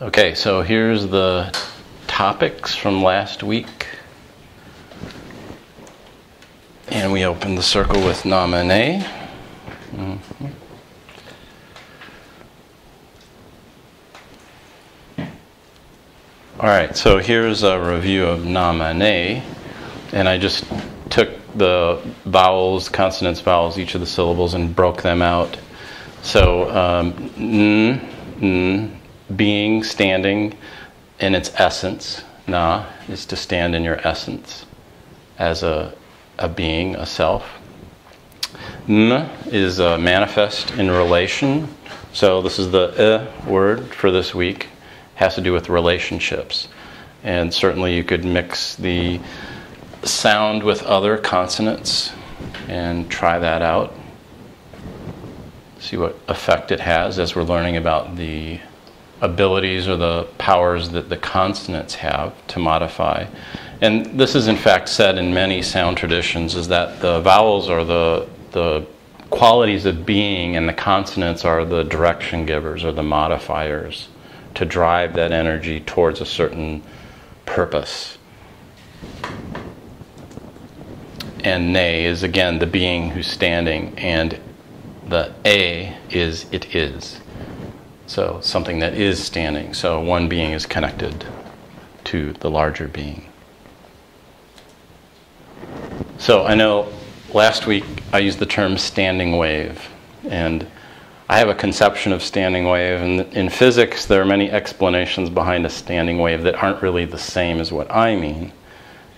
Okay, so here's the topics from last week. And we open the circle with Namane. Mm-hmm. All right, so here's a review of Namane. And I just took the vowels, consonants, vowels, each of the syllables, and broke them out. So, being, standing in its essence. Na is to stand in your essence as a being, a self. M is manifest in relation. So this is the word for this week. Has to do with relationships. And certainly you could mix the sound with other consonants and try that out. See what effect it has as we're learning about the abilities or the powers that the consonants have to modify. And this is in fact said in many sound traditions, is that the vowels are the qualities of being and the consonants are the direction givers or the modifiers to drive that energy towards a certain purpose. And ne is again the being who's standing, and the a is it is. So something that is standing. So one being is connected to the larger being. So I know last week I used the term standing wave, and I have a conception of standing wave, and in physics there are many explanations behind a standing wave that aren't really the same as what I mean.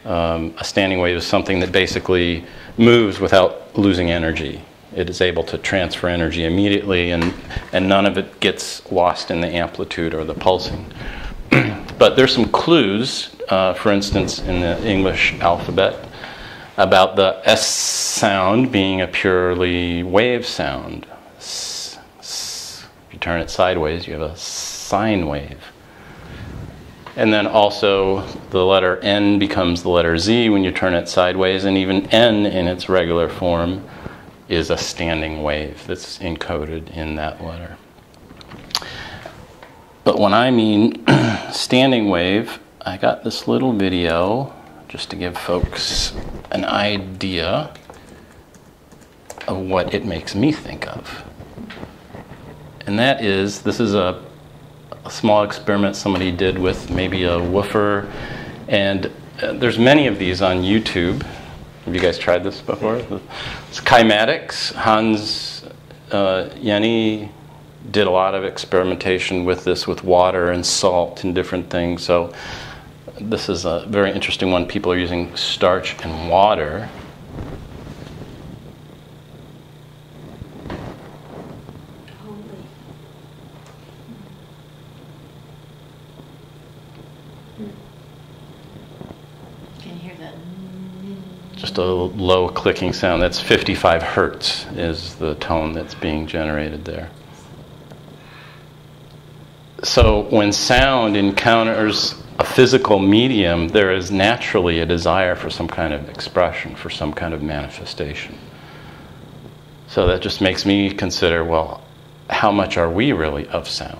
A standing wave is something that basically moves without losing energy. It is able to transfer energy immediately, and none of it gets lost in the amplitude or the pulsing. But there's some clues, for instance, in the English alphabet, about the S sound being a purely wave sound. S, s. If you turn it sideways, you have a sine wave. And then also the letter N becomes the letter Z when you turn it sideways, and even N in its regular form is a standing wave that's encoded in that letter. But when I mean standing wave, I got this little video just to give folks an idea of what it makes me think of. And that is, this is a small experiment somebody did with maybe a woofer, and there's many of these on YouTube. Have you guys tried this before? It's kymatics. Hans Jenny did a lot of experimentation with this, with water and salt and different things. So this is a very interesting one. People are using starch and water. Just a low clicking sound. That's 55 hertz is the tone that's being generated there. So when sound encounters a physical medium, there is naturally a desire for some kind of expression, for some kind of manifestation. So that just makes me consider, well, how much are we really of sound?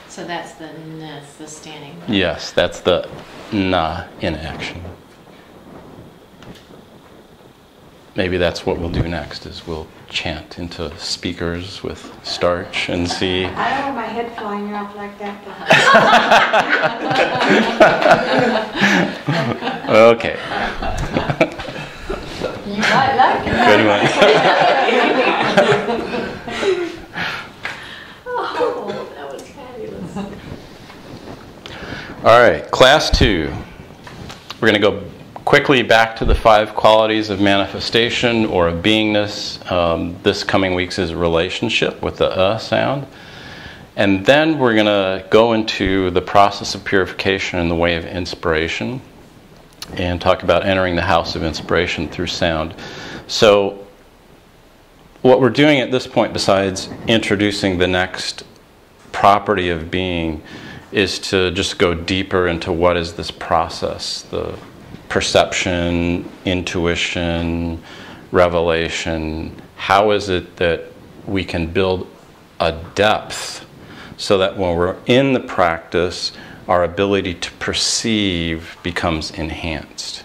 So that's the n, the standing. Yes, that's the na in action. Maybe that's what we'll do next, is we'll chant into speakers with starch and see. I don't want my head flying off like that. Okay. You might like it. Good one. Oh, that was fabulous. All right, class 2. We're going to go quickly back to the 5 qualities of manifestation or of beingness. This coming week's is relationship with the sound. And then we're going to go into the process of purification in the way of inspiration and talk about entering the house of inspiration through sound. So what we're doing at this point, besides introducing the next property of being, is to just go deeper into what is this process, the perception, intuition, revelation. How is it that we can build a depth so that when we're in the practice, our ability to perceive becomes enhanced?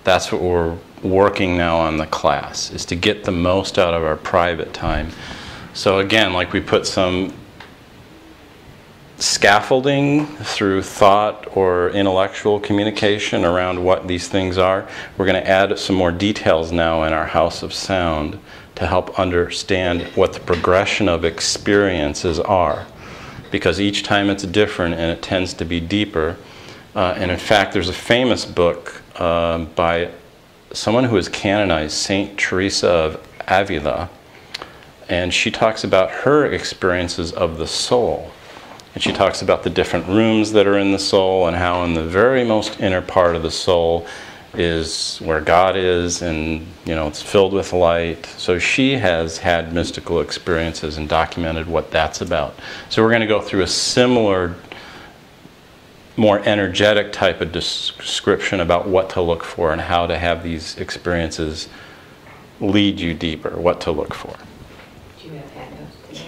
That's what we're working now on the class, is to get the most out of our private time. So again, like we put some scaffolding through thought or intellectual communication around what these things are, we're going to add some more details now in our house of sound to help understand what the progression of experiences are. Because each time it's different and it tends to be deeper. And in fact, there's a famous book by someone who is canonized, Saint Teresa of Avila, and she talks about her experiences of the soul. And she talks about the different rooms that are in the soul and how in the very most inner part of the soul is where God is, and it's filled with light. So she has had mystical experiences and documented what that's about. So we're going to go through a similar, more energetic type of description about what to look for and how to have these experiences lead you deeper, what to look for. Do you have handouts today?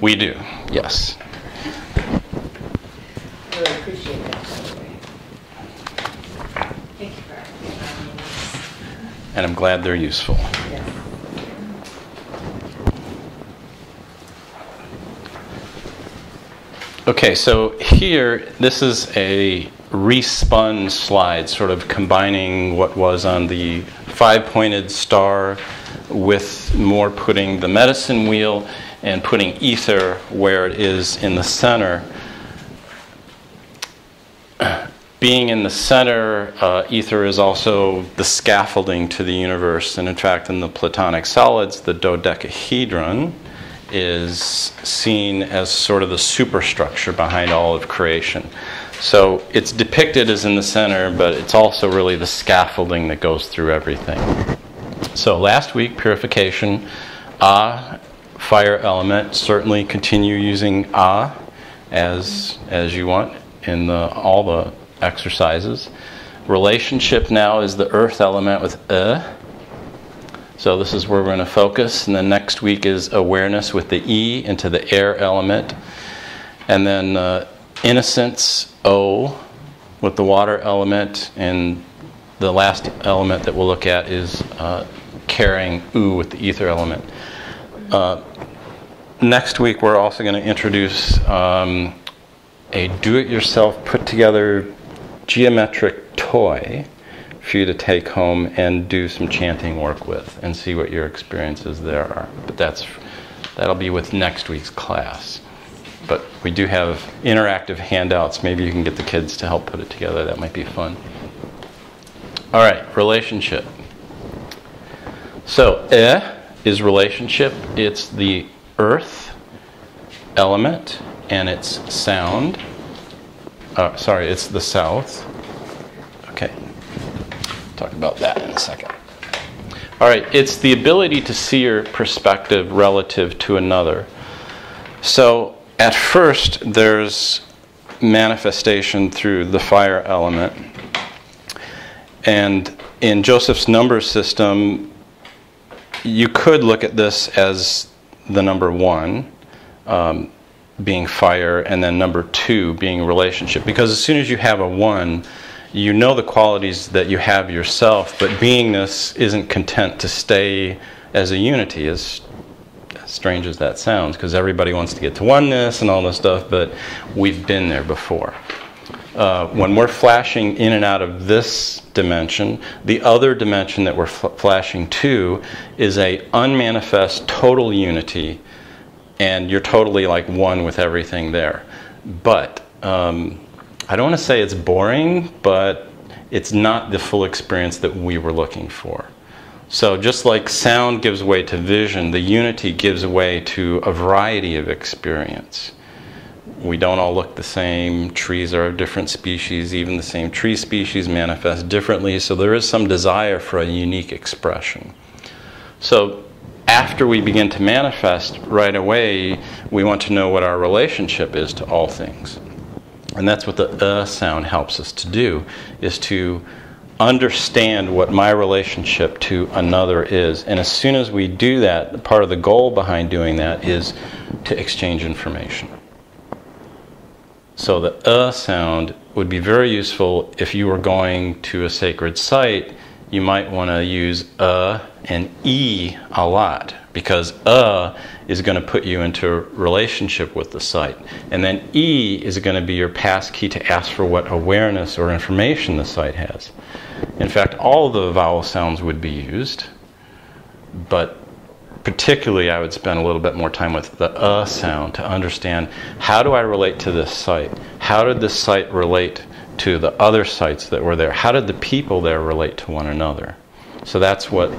We do, yes. I really appreciate that, by the way. Thank you for having us. And I'm glad they're useful. Yes. Okay, so here, this is a respun slide, sort of combining what was on the 5-pointed star with more putting the medicine wheel and putting ether where it is in the center. Being in the center, ether is also the scaffolding to the universe. And in fact, in the Platonic solids, the dodecahedron is seen as sort of the superstructure behind all of creation. So it's depicted as in the center, but it's also really the scaffolding that goes through everything. So last week, purification, fire element, certainly continue using as you want in all the exercises. Relationship now is the earth element with So this is where we're going to focus. And then next week is awareness with the E into the air element. And then innocence, O, with the water element. And the last element that we'll look at is caring, U, with the ether element. Next week we're also going to introduce a do-it-yourself, put-together geometric toy for you to take home and do some chanting work with and see what your experiences there are. But that'll be with next week's class. But we do have interactive handouts. Maybe you can get the kids to help put it together. That might be fun. All right, relationship. So, is relationship. It's the earth element and it's sound. It's the south. Okay. Talk about that in a second. All right, it's the ability to see your perspective relative to another. So at first, there's manifestation through the fire element. And in Joseph's number system, you could look at this as the number 1, being fire, and then number 2 being relationship. Because as soon as you have a 1, you know the qualities that you have yourself, but beingness isn't content to stay as a unity, as strange as that sounds, because everybody wants to get to oneness and all this stuff, but we've been there before. When we're flashing in and out of this dimension, the other dimension that we're flashing to is a unmanifest total unity, and you're totally like one with everything there. But I don't want to say it's boring, but it's not the full experience that we were looking for. So just like sound gives way to vision, the unity gives way to a variety of experience. We don't all look the same. Trees are of different species. Even the same tree species manifest differently. So there is some desire for a unique expression. So after we begin to manifest, right away, we want to know what our relationship is to all things. And that's what the sound helps us to do, is to understand what my relationship to another is. And as soon as we do that, part of the goal behind doing that is to exchange information. So the sound would be very useful if you were going to a sacred site. You might want to use and e a lot, because is going to put you into a relationship with the site. And then e is going to be your pass key to ask for what awareness or information the site has. In fact, all the vowel sounds would be used, but particularly I would spend a little bit more time with the sound to understand, how do I relate to this site? How did this site relate to the other sites that were there? How did the people there relate to one another? So that's what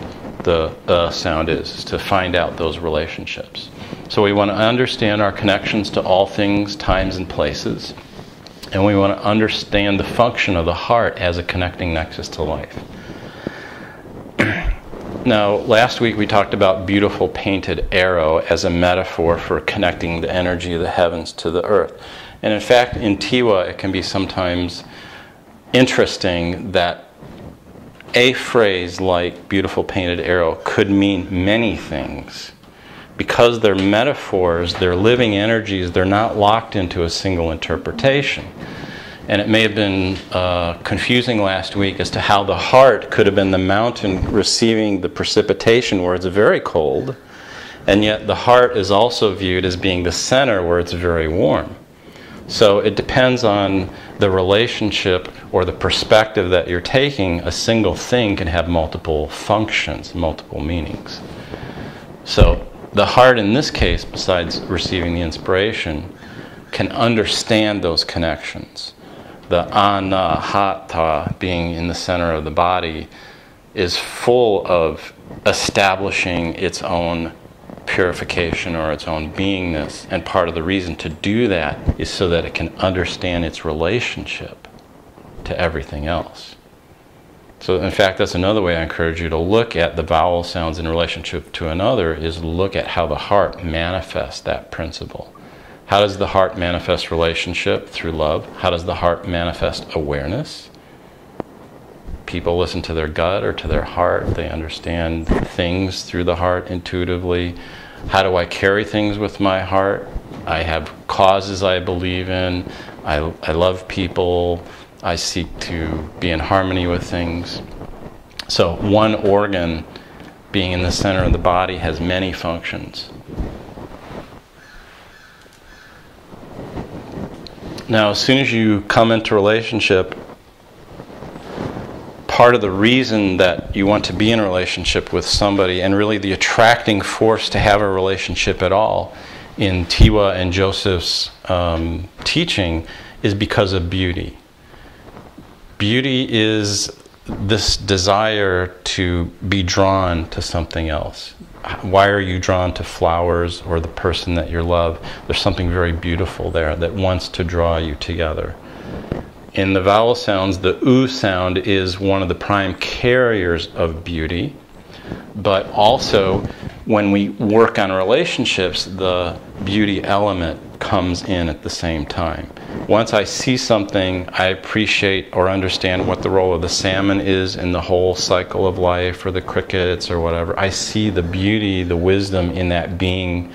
the sound is to find out those relationships. So we want to understand our connections to all things, times, and places. And we want to understand the function of the heart as a connecting nexus to life. Now, last week we talked about beautiful painted arrow as a metaphor for connecting the energy of the heavens to the earth. And in fact, in Tiwa, it can be sometimes interesting that a phrase like beautiful painted arrow could mean many things. Because they're metaphors, they're living energies, they're not locked into a single interpretation. And it may have been confusing last week as to how the heart could have been the mountain receiving the precipitation where it's very cold, and yet the heart is also viewed as being the center where it's very warm. So it depends on the relationship or the perspective that you're taking. A single thing can have multiple functions, multiple meanings. So the heart in this case, besides receiving the inspiration, can understand those connections. The anahata, being in the center of the body, is full of establishing its own purification or its own beingness. And part of the reason to do that is so that it can understand its relationship to everything else. So in fact, that's another way I encourage you to look at the vowel sounds in relationship to another, is look at how the heart manifests that principle. How does the heart manifest relationship? Through love. How does the heart manifest awareness? People listen to their gut or to their heart. They understand things through the heart intuitively. How do I carry things with my heart? I have causes I believe in. I love people. I seek to be in harmony with things. So one organ, being in the center of the body, has many functions. Now, as soon as you come into relationship, part of the reason that you want to be in a relationship with somebody, and really the attracting force to have a relationship at all, in Tiwa and Joseph's teaching, is because of beauty. Beauty is this desire to be drawn to something else. Why are you drawn to flowers or the person that you love? There's something very beautiful there that wants to draw you together. In the vowel sounds, the U sound is one of the prime carriers of beauty, but also when we work on relationships, the beauty element comes in at the same time. Once I see something, I appreciate or understand what the role of the salmon is in the whole cycle of life, or the crickets or whatever. I see the beauty, the wisdom in that being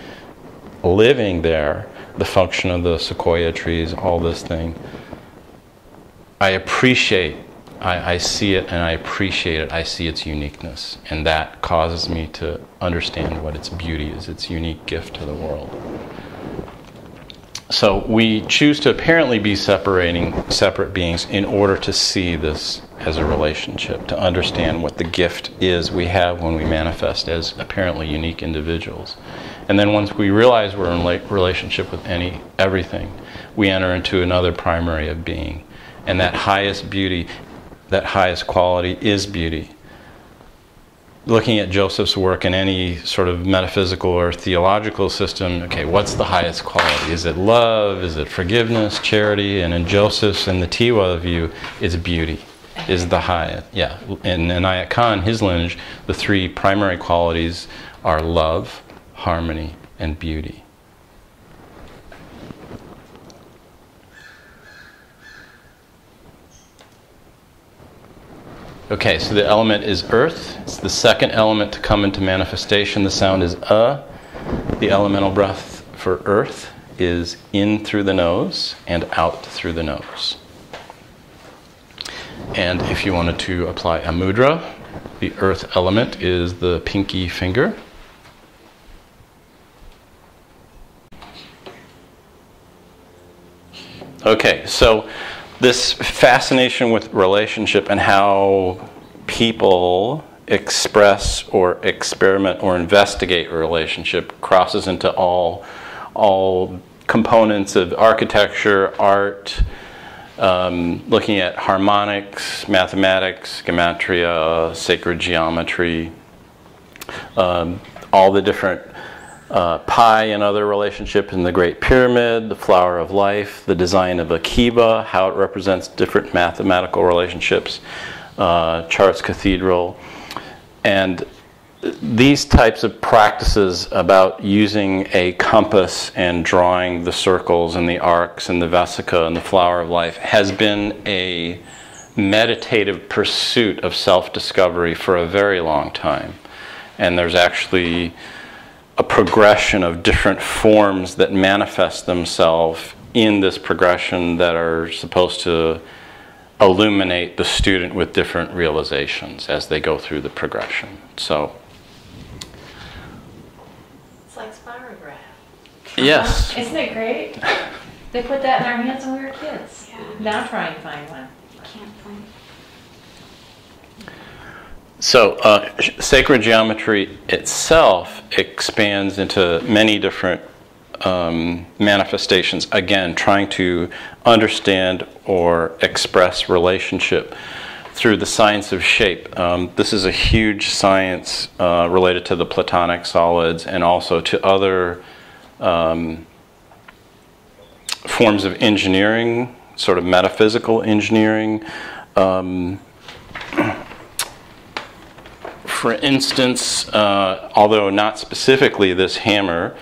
living there, the function of the sequoia trees, all this thing. I appreciate, I see it and I appreciate it. I see its uniqueness, and that causes me to understand what its beauty is, its unique gift to the world. So we choose to apparently be separate beings in order to see this as a relationship, to understand what the gift is we have when we manifest as apparently unique individuals. And then once we realize we're in relationship with everything, we enter into another primary of being. And that highest beauty, that highest quality is beauty. Looking at Joseph's work in any sort of metaphysical or theological system, okay, what's the highest quality? Is it love? Is it forgiveness, charity? And in Joseph's and the Tiwa view, it's beauty. is the highest. Yeah, in Inayat Khan, his lineage, the three primary qualities are love, harmony, and beauty. Okay, so the element is earth. It's the second element to come into manifestation. The sound is The elemental breath for earth is in through the nose and out through the nose. And if you wanted to apply a mudra, the earth element is the pinky finger. Okay, so this fascination with relationship and how people express or experiment or investigate a relationship crosses into all components of architecture, art, looking at harmonics, mathematics, gematria, sacred geometry, all the different pi and other relationships in the Great Pyramid, the flower of life, the design of a kiva, how it represents different mathematical relationships, Chartres Cathedral. And these types of practices about using a compass and drawing the circles and the arcs and the vesica and the flower of life has been a meditative pursuit of self-discovery for a very long time. And there's actually a progression of different forms that manifest themselves in this progression that are supposed to illuminate the student with different realizations as they go through the progression. So, It's like spirograph. yes. Isn't it great? They put that in our hands when we were kids. Yeah. Now try and find one. Can't find. So, sacred geometry itself expands into many different manifestations, again, trying to understand or express relationship through the science of shape. This is a huge science related to the Platonic solids and also to other forms of engineering, sort of metaphysical engineering. For instance, although not specifically this hammer,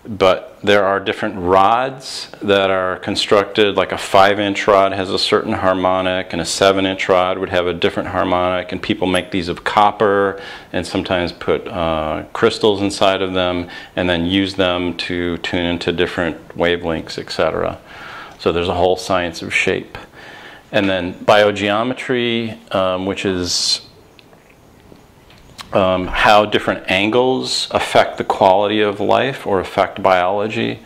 but there are different rods that are constructed, like a 5-inch rod has a certain harmonic, and a 7-inch rod would have a different harmonic, and people make these of copper and sometimes put crystals inside of them and then use them to tune into different wavelengths, etc. So there's a whole science of shape. And then biogeometry, which is how different angles affect the quality of life or affect biology.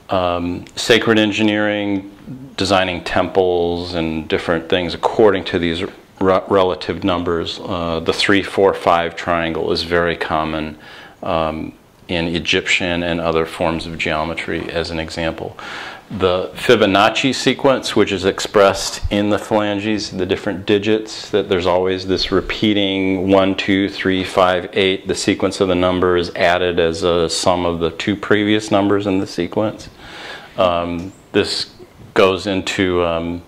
Sacred engineering, designing temples and different things according to these relative numbers. The 3, 4, 5 triangle is very common in Egyptian and other forms of geometry, as an example. The Fibonacci sequence, which is expressed in the phalanges, the different digits, that there's always this repeating 1, 2, 3, 5, 8. The sequence of the number is added as a sum of the 2 previous numbers in the sequence. This goes into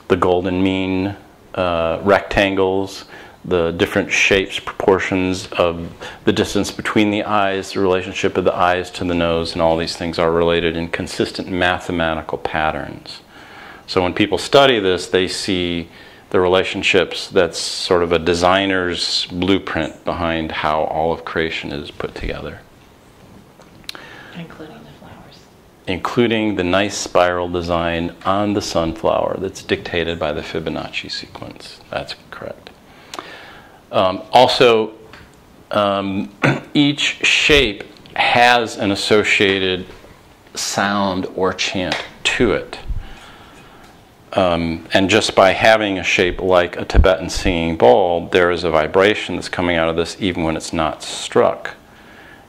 the golden mean, rectangles, the different shapes, proportions of the distance between the eyes, the relationship of the eyes to the nose, and all these things are related in consistent mathematical patterns. So when people study this, they see the relationships that's sort of a designer's blueprint behind how all of creation is put together. Including the flowers. Including the nice spiral design on the sunflower that's dictated by the Fibonacci sequence. That's correct. Also, each shape has an associated sound or chant to it. And just by having a shape like a Tibetan singing bowl, there is a vibration that's coming out of this even when it's not struck.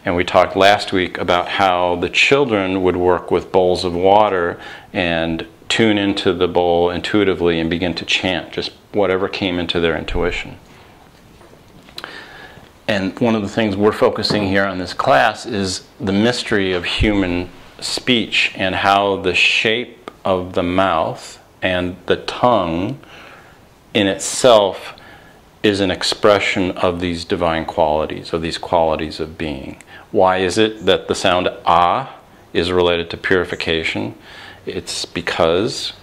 And we talked last week about how the children would work with bowls of water and tune into the bowl intuitively and begin to chant just whatever came into their intuition. And one of the things we're focusing here on this class is the mystery of human speech and how the shape of the mouth and the tongue in itself is an expression of these divine qualities, of these qualities of being. Why is it that the sound ah is related to purification? It's because,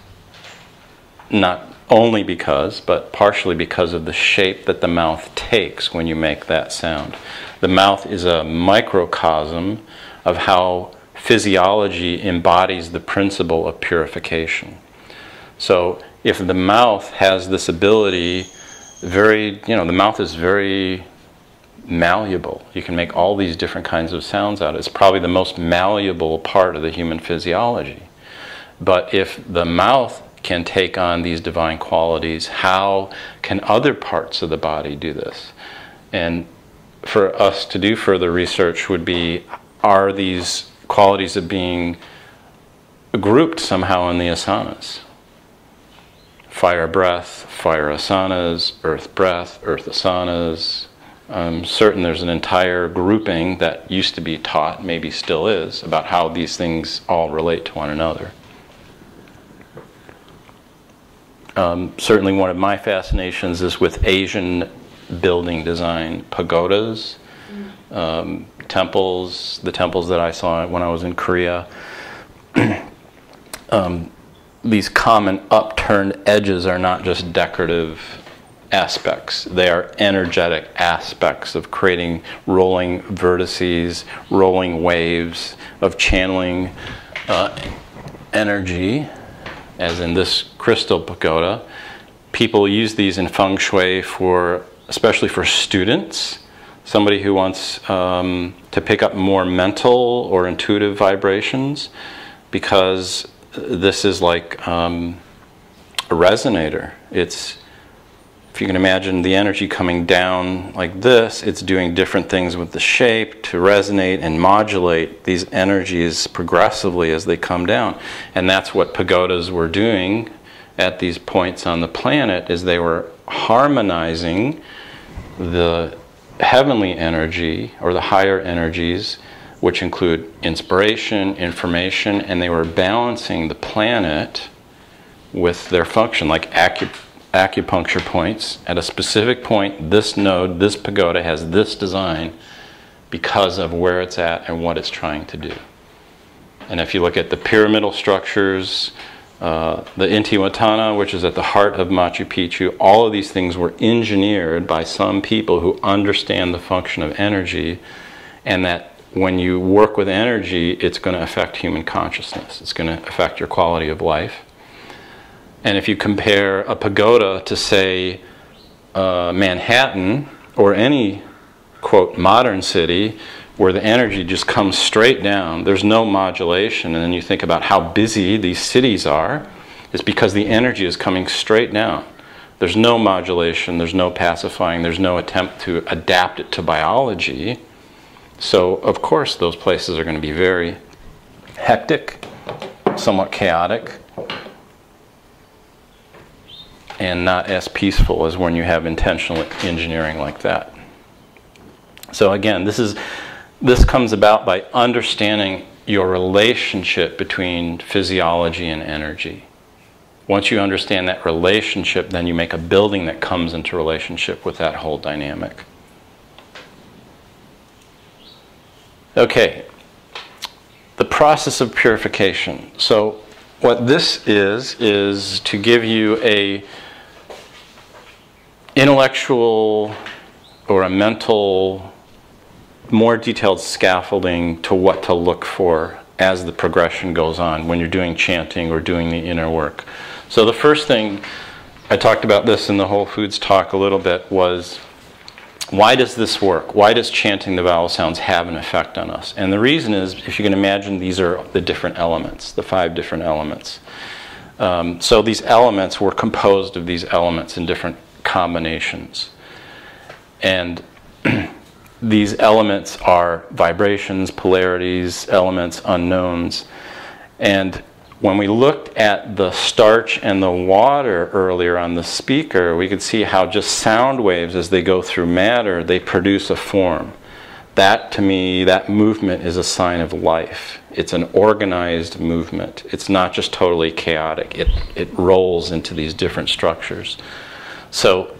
not only because, but partially because of the shape that the mouth takes when you make that sound. The mouth is a microcosm of how physiology embodies the principle of purification. So if the mouth has this ability, the mouth is very malleable. You can make all these different kinds of sounds out. It's probably the most malleable part of the human physiology. But if the mouth can take on these divine qualities, how can other parts of the body do this? And for us to do further research would be, are these qualities of being grouped somehow in the asanas? Fire breath, fire asanas, earth breath, earth asanas. I'm certain there's an entire grouping that used to be taught, maybe still is, about how these things all relate to one another. Certainly one of my fascinations is with Asian building design, pagodas, temples, the temples that I saw when I was in Korea. These common upturned edges are not just decorative aspects. They are energetic aspects of creating rolling vertices, rolling waves, of channeling energy, as in this crystal pagoda. People use these in feng shui especially for students, somebody who wants to pick up more mental or intuitive vibrations, because this is like a resonator. It's, if you can imagine the energy coming down like this, it's doing different things with the shape to resonate and modulate these energies progressively as they come down. And that's what pagodas were doing at these points on the planet, is they were harmonizing the heavenly energy, or the higher energies, which include inspiration, information, and they were balancing the planet with their function, like acupuncture points. At a specific point, this node, this pagoda has this design because of where it's at and what it's trying to do. And if you look at the pyramidal structures, the Intihuatana, which is at the heart of Machu Picchu, all of these things were engineered by some people who understand the function of energy, and that when you work with energy, it's going to affect human consciousness. It's going to affect your quality of life. And if you compare a pagoda to, say, Manhattan, or any, quote, modern city, where the energy just comes straight down, there's no modulation, and then you think about how busy these cities are, it's because the energy is coming straight down. There's no modulation, there's no pacifying, there's no attempt to adapt it to biology. So, of course, those places are going to be very hectic, somewhat chaotic, and not as peaceful as when you have intentional engineering like that. So again, this comes about by understanding your relationship between physiology and energy. Once you understand that relationship, then you make a building that comes into relationship with that whole dynamic. Okay, the process of purification. So what this is to give you a intellectual or a mental, more detailed scaffolding to what to look for as the progression goes on when you're doing chanting or doing the inner work. So the first thing, I talked about this in the Whole Foods talk a little bit, was why does this work? Why does chanting the vowel sounds have an effect on us? And the reason is, if you can imagine, these are the different elements, the 5 different elements. So these elements were composed of these elements in different combinations. And these elements are vibrations, polarities, elements, unknowns. And when we looked at the starch and the water earlier on the speaker, we could see how just sound waves, as they go through matter, they produce a form. That, to me, that movement is a sign of life. It's an organized movement. It's not just totally chaotic. It rolls into these different structures. So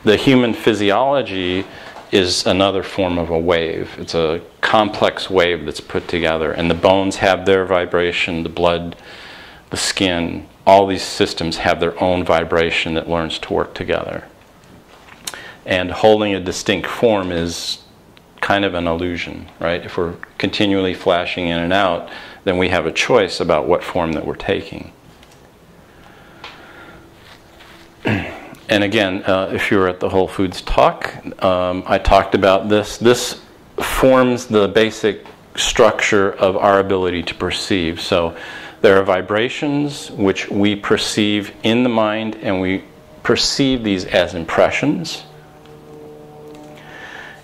the human physiology is another form of a wave. It's a complex wave that's put together, and the bones have their vibration, the blood, the skin, all these systems have their own vibration that learns to work together. And holding a distinct form is kind of an illusion, right? If we're continually flashing in and out, then we have a choice about what form that we're taking. And again, if you were at the Whole Foods talk, I talked about this. This forms the basic structure of our ability to perceive. So there are vibrations which we perceive in the mind, and we perceive these as impressions.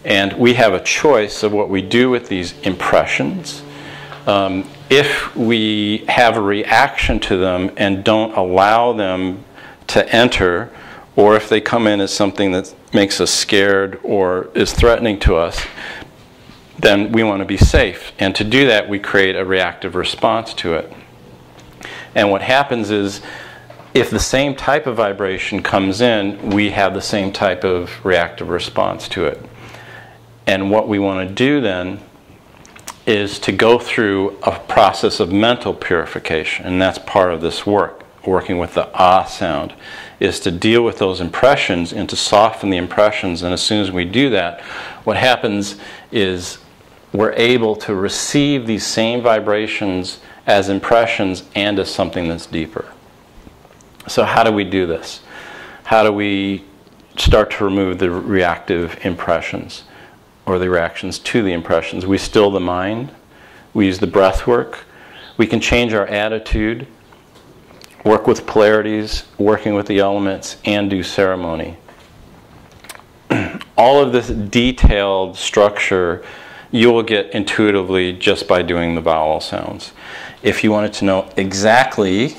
And we have a choice of what we do with these impressions. If we have a reaction to them and don't allow them to enter, or if they come in as something that makes us scared or is threatening to us, then we want to be safe. And to do that, we create a reactive response to it. And what happens is, if the same type of vibration comes in, we have the same type of reactive response to it. And what we want to do then is to go through a process of mental purification. And that's part of this work, working with the ah sound, is to deal with those impressions and to soften the impressions. And as soon as we do that, what happens is we're able to receive these same vibrations as impressions and as something that's deeper. So how do we do this? How do we start to remove the reactive impressions or the reactions to the impressions? We still the mind. We use the breath work. We can change our attitude, work with polarities, working with the elements, and do ceremony. All of this detailed structure you will get intuitively just by doing the vowel sounds. If you wanted to know exactly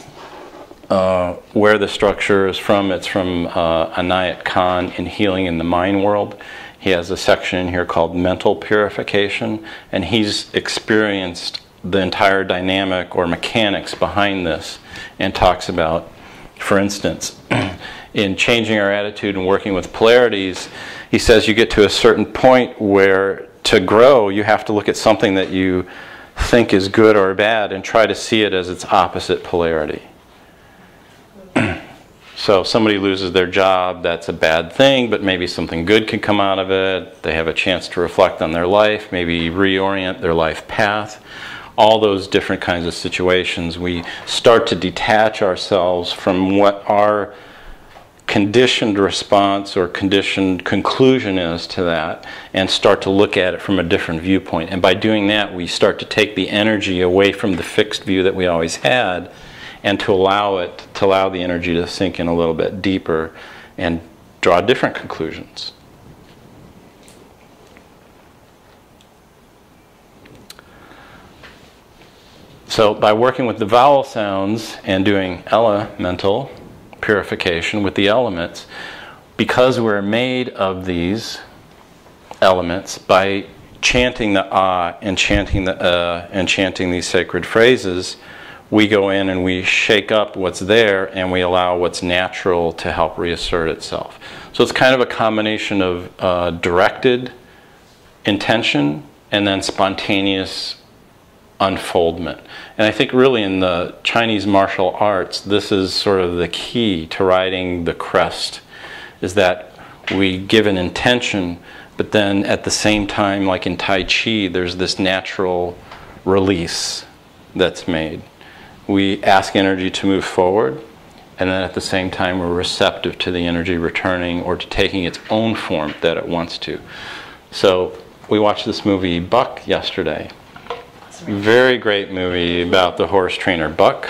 where the structure is from, it's from Anayat Khan in Healing in the Mind World. He has a section in here called Mental Purification, and he's experienced the entire dynamic or mechanics behind this and talks about, for instance, in changing our attitude and working with polarities, he says you get to a certain point where to grow you have to look at something that you think is good or bad and try to see it as its opposite polarity. So if somebody loses their job, that's a bad thing, but maybe something good can come out of it. They have a chance to reflect on their life, maybe reorient their life path. All those different kinds of situations, we start to detach ourselves from what our conditioned response or conditioned conclusion is to that and start to look at it from a different viewpoint. And by doing that, we start to take the energy away from the fixed view that we always had and to allow the energy to sink in a little bit deeper and draw different conclusions. So by working with the vowel sounds and doing elemental purification with the elements, because we're made of these elements, by chanting the ah and chanting the and chanting these sacred phrases, we go in and we shake up what's there and we allow what's natural to help reassert itself. So it's kind of a combination of directed intention and then spontaneous unfoldment. And I think really in the Chinese martial arts, this is sort of the key to riding the crest, is that we give an intention, but then at the same time, like in Tai Chi, there's this natural release that's made. We ask energy to move forward, and then at the same time we're receptive to the energy returning or to taking its own form that it wants to. So we watched this movie Buck yesterday. Very great movie about the horse trainer Buck.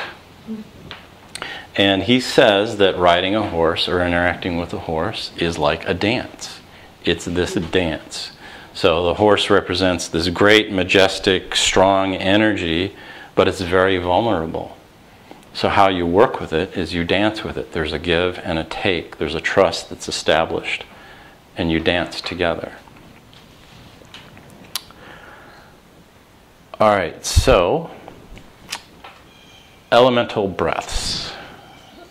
And he says that riding a horse or interacting with a horse is like a dance. It's this dance. So the horse represents this great, majestic, strong energy, but it's very vulnerable. So how you work with it is you dance with it. There's a give and a take. There's a trust that's established, and you dance together. All right, so elemental breaths.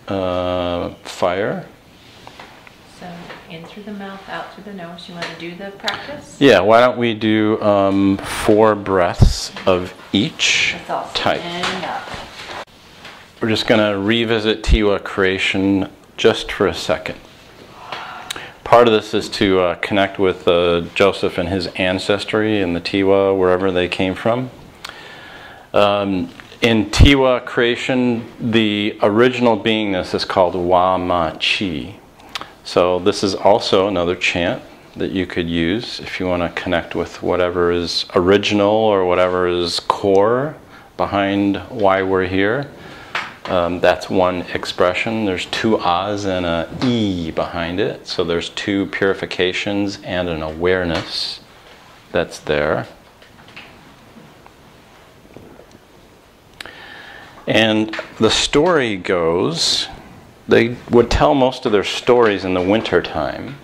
Fire, through the mouth, out through the nose. You want to do the practice? Yeah, why don't we do 4 breaths of each Let's all type. stand up. We're just going to revisit Tiwa creation just for a second. Part of this is to connect with Joseph and his ancestry and the Tiwa, wherever they came from. In Tiwa creation, the original beingness is called Wa Ma Chi. So this is also another chant that you could use if you want to connect with whatever is original or whatever is core behind why we're here. That's one expression. There's 2 ahs and a e behind it. So there's 2 purifications and an awareness that's there. And the story goes, they would tell most of their stories in the winter time.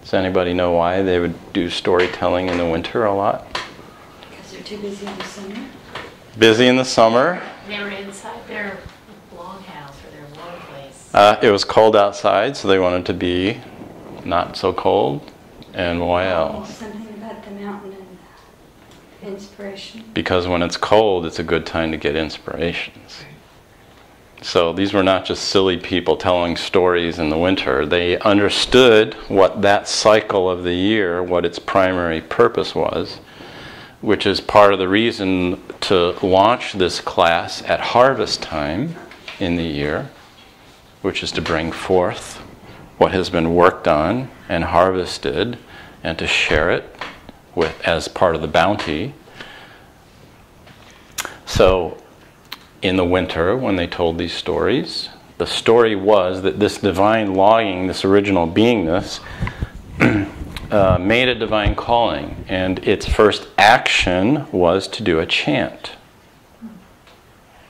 Does anybody know why they would do storytelling in the winter a lot? Because they're too busy in the summer. Busy in the summer. They were inside their longhouse or their log place. It was cold outside, so they wanted to be not so cold. And why else? Something about the mountain and inspiration. Because when it's cold, it's a good time to get inspirations. So these were not just silly people telling stories in the winter. They understood what that cycle of the year, what its primary purpose was, which is part of the reason to launch this class at harvest time in the year, which is to bring forth what has been worked on and harvested and to share it with as part of the bounty. So in the winter, when they told these stories, the story was that this divine longing, this original beingness, made a divine calling, and its first action was to do a chant.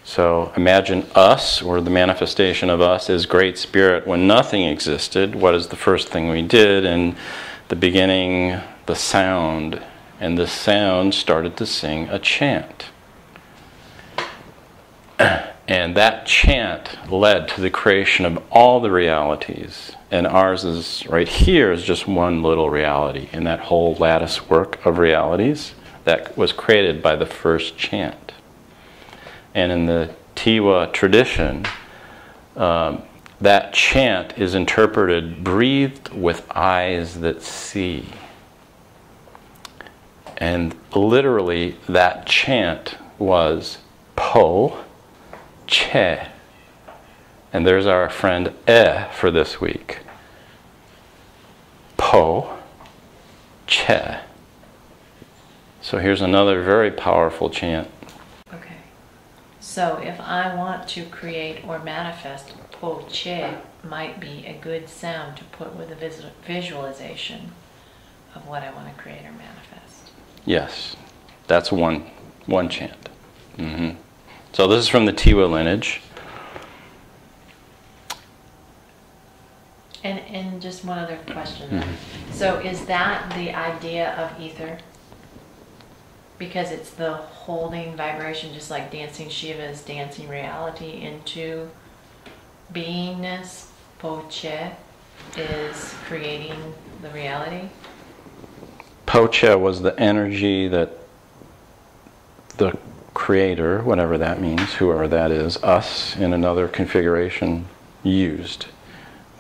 So imagine us, or the manifestation of us as Great Spirit when nothing existed. What is the first thing we did? In the beginning, the sound, and the sound started to sing a chant. And that chant led to the creation of all the realities. And ours is, right here, is just one little reality in that whole lattice work of realities that was created by the first chant. And in the Tiwa tradition, that chant is interpreted, breathed with eyes that see. And literally, that chant was Po Che. And there's our friend for this week. Po Che. So here's another very powerful chant. Okay. So if I want to create or manifest, Po Che might be a good sound to put with a visualization of what I want to create or manifest. Yes, that's one chant. Mm-hmm. So this is from the Tiwa lineage. And just one other question. Mm-hmm. So is that the idea of ether? Because it's the holding vibration, just like dancing Shiva is dancing reality into beingness. Po Che is creating the reality. Po Che was the energy that the Creator, whatever that means, whoever that is, us in another configuration, used.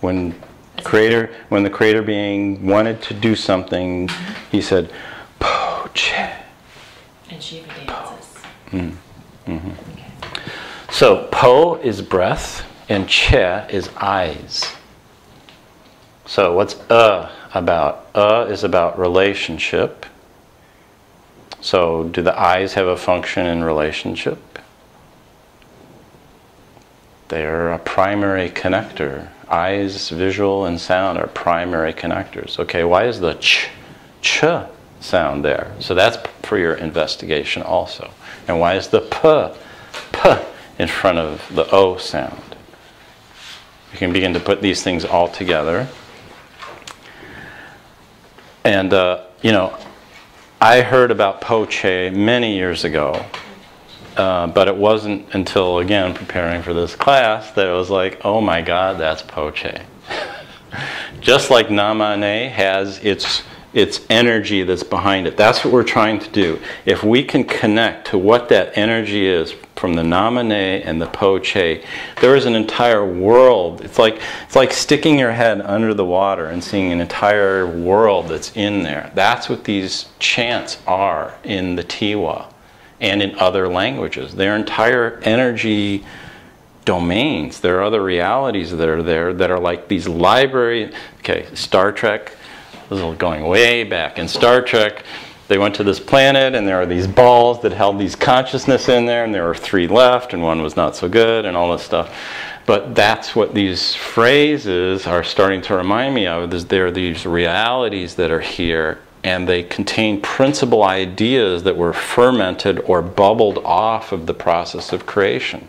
When the Creator being wanted to do something, he said, Po Che. And Shiva dances. Mm-hmm. Okay. So Po is breath and Che is eyes. So what's about? Is about relationship. So do the eyes have a function in relationship? They're a primary connector. Eyes, visual, and sound are primary connectors. Okay, why is the ch sound there? So that's for your investigation also. And why is the p in front of the o sound? You can begin to put these things all together. And, I heard about Po Che many years ago, but it wasn't until, again, preparing for this class that it was like, oh my God, that's Po Che. Just like Namane has its energy that's behind it. That's what we're trying to do. If we can connect to what that energy is from the Namane and the Po-che, there is an entire world. It's like sticking your head under the water and seeing an entire world that's in there. That's what these chants are in the Tiwa and in other languages. They're entire energy domains. There are other realities that are there that are like these library. Okay, Star Trek. This is going way back. In Star Trek, they went to this planet, and there are these balls that held these consciousness in there, and there were 3 left, and one was not so good, and all this stuff. But that's what these phrases are starting to remind me of. Is there are these realities that are here, and they contain principal ideas that were fermented or bubbled off of the process of creation.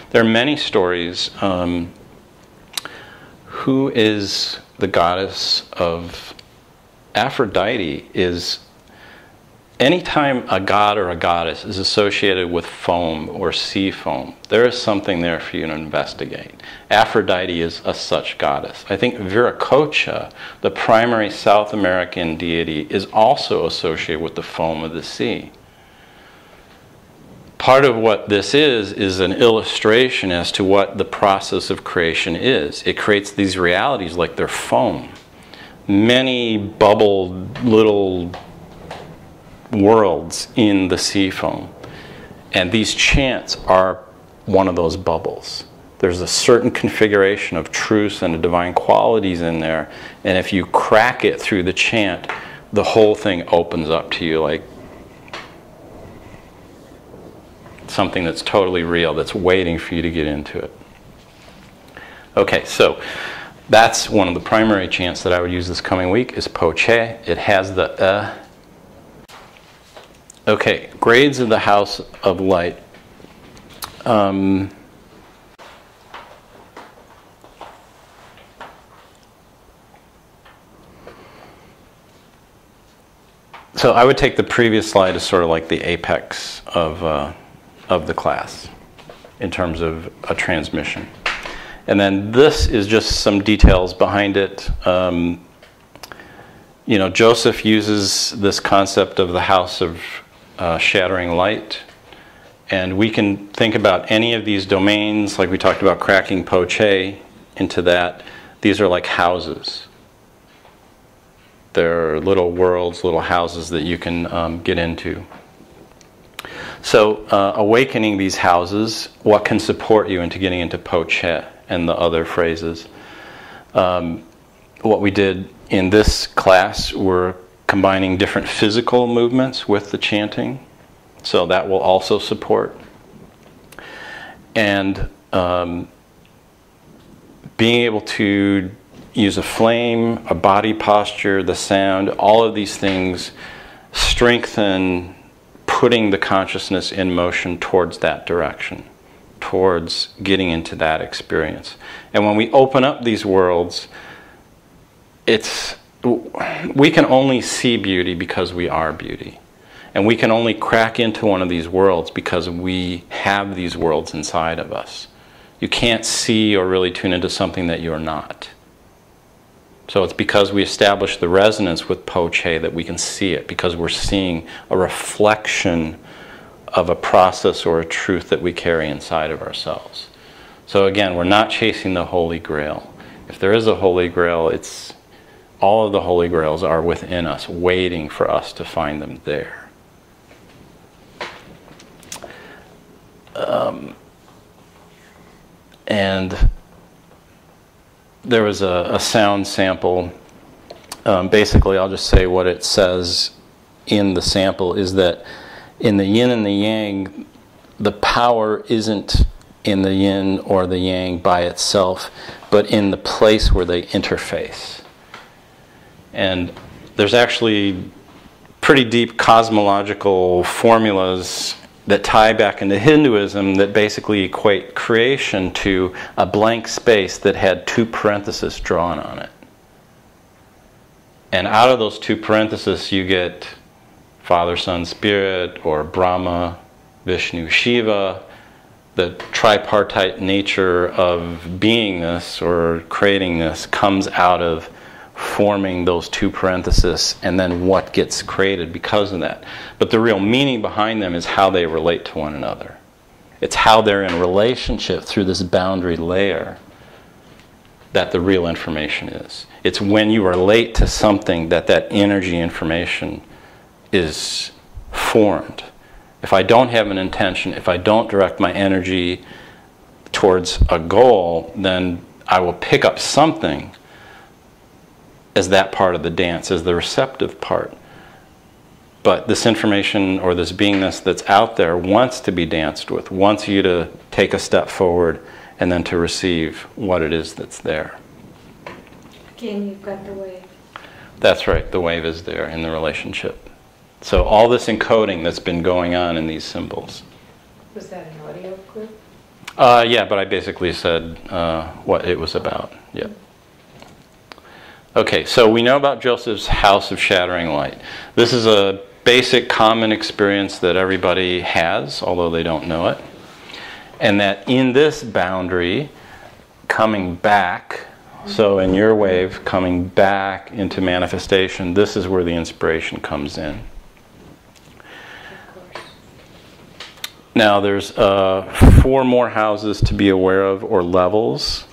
There are many stories. Who is the goddess of Aphrodite? Is anytime a god or a goddess is associated with foam or sea foam, there is something there for you to investigate. Aphrodite is a such goddess. I think Viracocha, the primary South American deity, is also associated with the foam of the sea. Part of what this is an illustration as to what the process of creation is. It creates these realities like they're foam. Many bubbled little worlds in the sea foam. And these chants are one of those bubbles. There's a certain configuration of truths and divine qualities in there. And if you crack it through the chant, the whole thing opens up to you like something that's totally real, that's waiting for you to get into it. Okay, so that's one of the primary chants that I would use this coming week is Po-che. It has the Okay, grades of the House of Light. So I would take the previous slide as sort of like the apex of the class in terms of a transmission. And then this is just some details behind it. You know, Joseph uses this concept of the house of shattering light. And we can think about any of these domains, like we talked about cracking Po-che into that. These are like houses. They're little worlds, little houses that you can get into. So awakening these houses, what can support you into getting into Po-che and the other phrases? What we did in this class, we're combining different physical movements with the chanting. So that will also support. And being able to use a flame, a body posture, the sound, all of these things strengthen putting the consciousness in motion towards that direction, towards getting into that experience. And when we open up these worlds, we can only see beauty because we are beauty. And we can only crack into one of these worlds because we have these worlds inside of us. You can't see or really tune into something that you're not. So it's because we establish the resonance with Po-che that we can see it, because we're seeing a reflection of a process or a truth that we carry inside of ourselves. So again, we're not chasing the Holy Grail. If there is a Holy Grail, it's all of the Holy Grails are within us, waiting for us to find them there. And there was a sound sample. Basically, I'll just say what it says in the sample is that in the yin and the yang, the power isn't in the yin or the yang by itself, but in the place where they interface. And there's actually pretty deep cosmological formulas that tie back into Hinduism that basically equate creation to a blank space that had 2 parentheses drawn on it. And out of those 2 parentheses you get Father, Son, Spirit, or Brahma, Vishnu, Shiva. The tripartite nature of beingness or creating this comes out of forming those two parentheses, and then what gets created because of that. But the real meaning behind them is how they relate to one another. It's how they're in relationship through this boundary layer that the real information is. It's when you relate to something that that energy information is formed. If I don't have an intention, if I don't direct my energy towards a goal, then I will pick up something as that part of the dance, as the receptive part. But this information or this beingness that's out there wants to be danced with, wants you to take a step forward and then to receive what it is that's there. Again, you've got the wave. That's right, the wave is there in the relationship. So all this encoding that's been going on in these symbols. Was that an audio clip? Yeah, but I basically said what it was about. Yeah. Okay, so we know about Joseph's house of shattering light. This is a basic common experience that everybody has, although they don't know it. And that in this boundary, coming back, so in your wave, coming back into manifestation, this is where the inspiration comes in. Now there's 4 more houses to be aware of, or levels.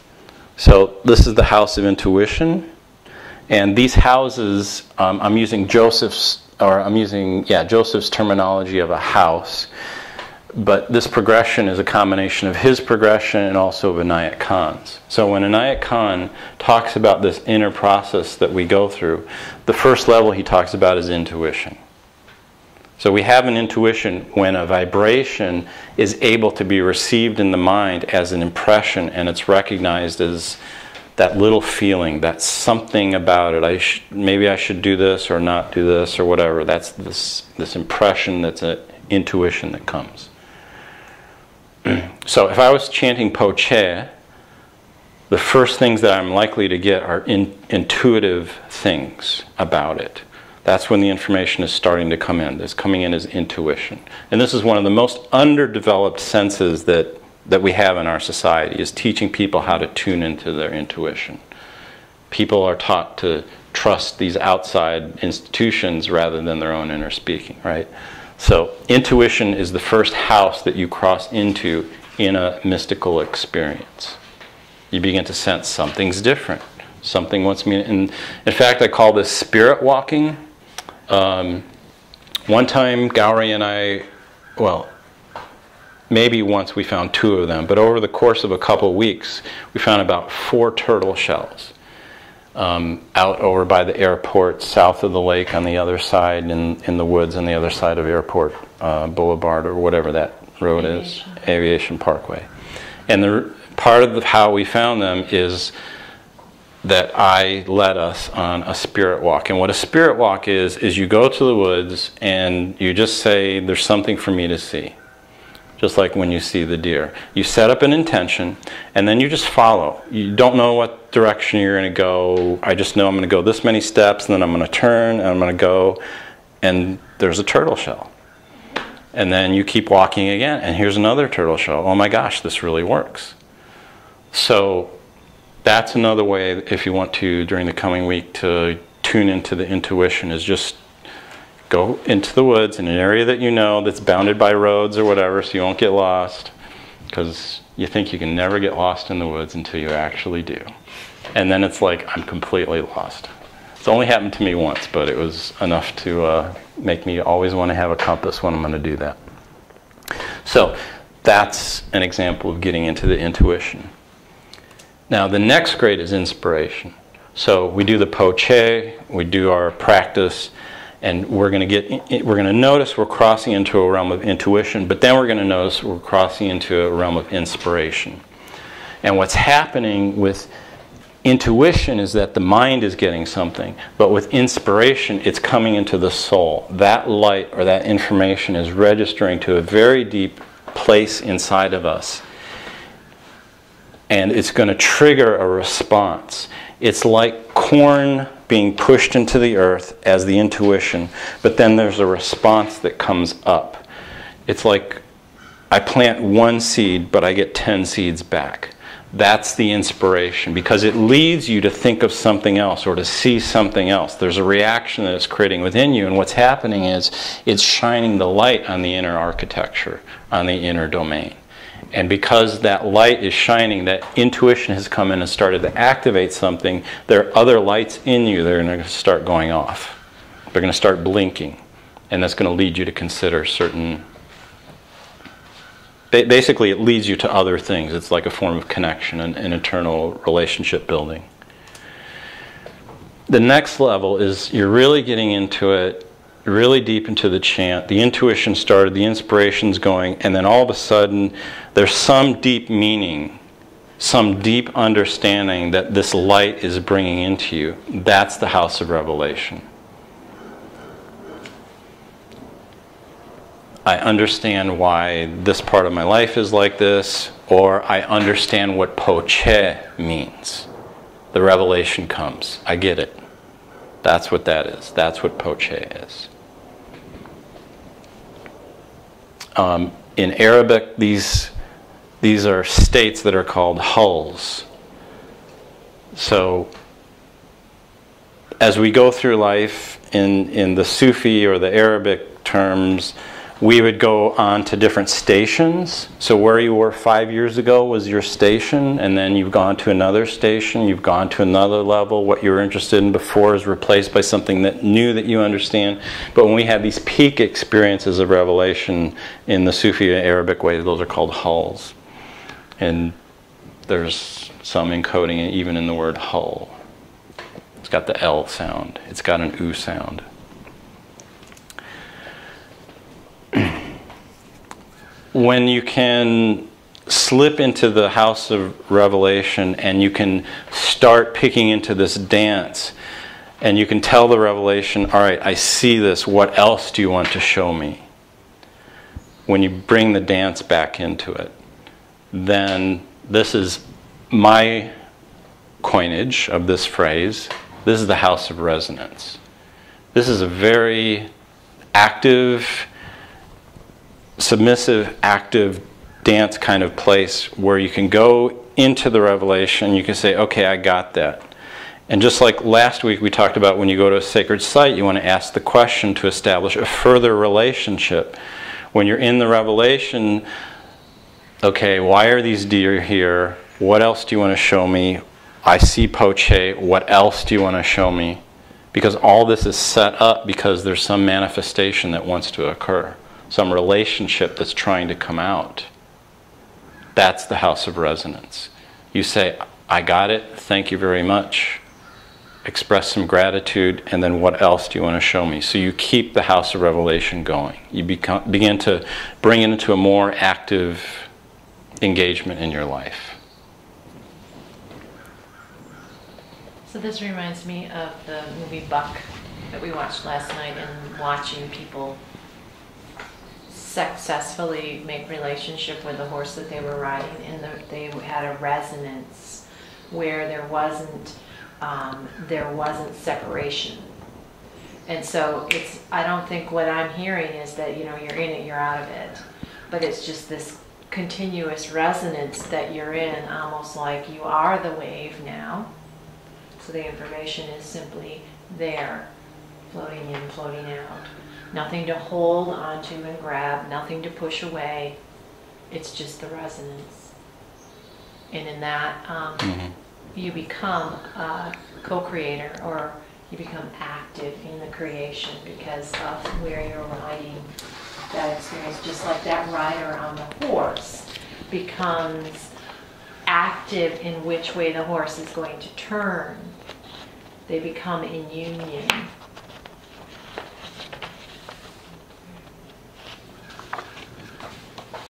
So this is the house of intuition. And these houses, I'm using Joseph's terminology of a house. But this progression is a combination of his progression and also of Inayat Khan's. So when Inayat Khan talks about this inner process that we go through, the first level he talks about is intuition. So we have an intuition when a vibration is able to be received in the mind as an impression, and it's recognized as that little feeling, that's something about it. Maybe I should do this or not do this or whatever. That's this impression, that's an intuition that comes. So if I was chanting Po Che, the first things that I'm likely to get are intuitive things about it. That's when the information is starting to come in. It's coming in as intuition. And this is one of the most underdeveloped senses that we have in our society, is teaching people how to tune into their intuition. People are taught to trust these outside institutions rather than their own inner speaking, right? So intuition is the first house that you cross into in a mystical experience. You begin to sense something's different. Something wants me. And in fact, I call this spirit walking. One time, Gowrie and I, maybe once we found 2 of them, but over the course of a couple weeks, we found about 4 turtle shells out over by the airport, south of the lake on the other side, in the woods on the other side of Airport Boulevard, or whatever that road is, Aviation Parkway. And the part of how we found them is that I led us on a spirit walk. And what a spirit walk is you go to the woods and you just say, there's something for me to see. Just like when you see the deer. You set up an intention, and then you just follow. You don't know what direction you're going to go. I just know I'm going to go this many steps, and then I'm going to turn, and I'm going to go, and there's a turtle shell. And then you keep walking again, and here's another turtle shell. Oh my gosh, this really works. So that's another way, if you want to, during the coming week, to tune into the intuition, is just go into the woods in an area that you know that's bounded by roads or whatever, so you won't get lost, because you think you can never get lost in the woods until you actually do. And then it's like, I'm completely lost. It's only happened to me once, but it was enough to make me always want to have a compass when I'm going to do that. So that's an example of getting into the intuition. Now the next grade is inspiration. So we do the Po Che, we do our practice, and we're going to notice we're crossing into a realm of intuition, but then we're going to notice we're crossing into a realm of inspiration. And what's happening with intuition is that the mind is getting something, but with inspiration, it's coming into the soul. That light or that information is registering to a very deep place inside of us. And it's going to trigger a response. It's like corn being pushed into the earth as the intuition, but then there's a response that comes up. It's like I plant 1 seed, but I get 10 seeds back. That's the inspiration, because it leads you to think of something else or to see something else. There's a reaction that it's creating within you, and what's happening is it's shining the light on the inner architecture, on the inner domain. And because that light is shining, that intuition has come in and started to activate something, there are other lights in you that are going to start going off. They're going to start blinking, and that's going to lead you to consider certain... Basically, it leads you to other things. It's like a form of connection and internal relationship building. The next level is you're really getting into it, really deep into the chant. The intuition started, the inspiration's going, and then all of a sudden, there's some deep meaning, some deep understanding that this light is bringing into you. That's the house of revelation. I understand why this part of my life is like this, or I understand what poche means. The revelation comes. I get it. That's what that is. That's what poche is. In Arabic, these are states that are called hulls. So, as we go through life, in the Sufi or the Arabic terms, we would go on to different stations. So where you were 5 years ago was your station, and then you've gone to another station, you've gone to another level. What you were interested in before is replaced by something that new that you understand. But when we have these peak experiences of revelation in the Sufi Arabic way, those are called hulls. And there's some encoding even in the word hull. It's got the L sound. It's got an U sound. When you can slip into the house of revelation and you can start picking into this dance, and you can tell the revelation, all right, I see this, what else do you want to show me? When you bring the dance back into it, then this is my coinage of this phrase. This is the house of resonance. This is a very active, submissive, active dance kind of place where you can go into the revelation, you can say, okay, I got that. And just like last week we talked about, when you go to a sacred site, you want to ask the question to establish a further relationship. When you're in the revelation, okay, why are these deer here? What else do you want to show me? I see poche. What else do you want to show me? Because all this is set up because there's some manifestation that wants to occur. Some relationship that's trying to come out. That's the house of resonance. You say, I got it, thank you very much. Express some gratitude, and then what else do you want to show me? So you keep the house of revelation going. You begin to bring it into a more active engagement in your life. So this reminds me of the movie Buck that we watched last night, and watching people successfully make relationship with the horse that they were riding, and they had a resonance where there wasn't separation. And so I don't think what I'm hearing is that, you're in it, you're out of it, but it's just this continuous resonance that you're in, almost like you are the wave now. So the information is simply there, floating in, floating out. Nothing to hold onto and grab, nothing to push away. It's just the resonance. And in that, you become a co-creator, or you become active in the creation because of where you're riding that experience. Just like that rider on the horse becomes active in which way the horse is going to turn. They become in union